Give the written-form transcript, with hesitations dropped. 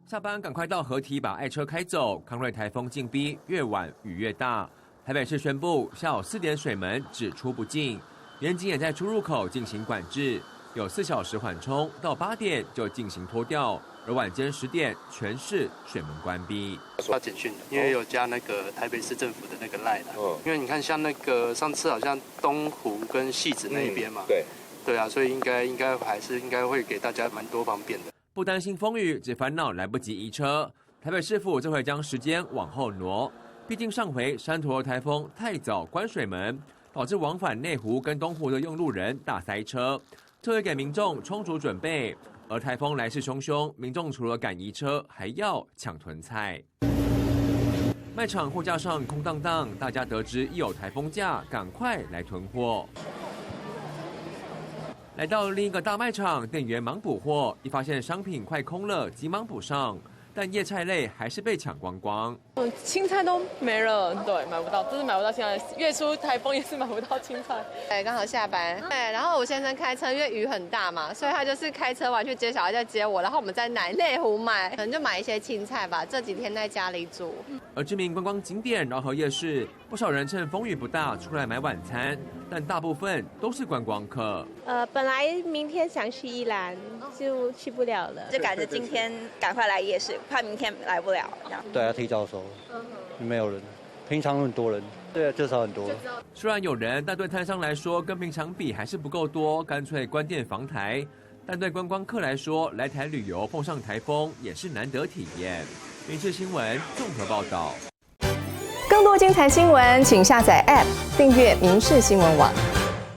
下班赶快到河堤把爱车开走。康瑞台风进逼，越晚雨越大。台北市宣布下午4点水门只出不进，民警也在出入口进行管制，有4小时缓冲，到8点就进行拖吊，而晚间10点全市水门关闭。发简讯，因为有加那个台北市政府的那个 LINE 因为你看像那个上次好像东湖跟汐止那一边嘛，对啊，所以应该会给大家蛮多方便的。不担心风雨，只烦恼来不及移车。台北市府这回将时间往后挪，毕竟上回山陀台风太早关水门，导致往返内湖跟东湖的用路人大塞车，这会给民众充足准备。而台风来势汹汹，民众除了赶移车，还要抢囤菜。卖场货架上空荡荡，大家得知一有台风假，赶快来囤货。来到另一个大卖场，店员忙补货，一发现商品快空了，急忙补上，但叶菜类还是被抢光光。青菜都没了，对，买不到，就是买不到。现在月初台风也是买不到青菜。对，刚好下班。对，然后我先生开车，因为雨很大嘛，所以他就是开车完去接小孩，再接我，然后我们在内湖买，可能就买一些青菜吧。这几天在家里煮。而知名观光景点饶河夜市，不少人趁风雨不大出来买晚餐，但大部分都是观光客。本来明天想去宜兰，就去不了了，就赶着今天赶快来夜市，怕明天来不了。对啊，提早收，没有人，平常很多人，对啊，至少很多。虽然有人，但对摊商来说跟平常比还是不够多，干脆关店防台。但对观光客来说，来台旅游碰上台风也是难得体验。民视新闻综合报道。更多精彩新闻，请下载 App 订阅民视新闻网。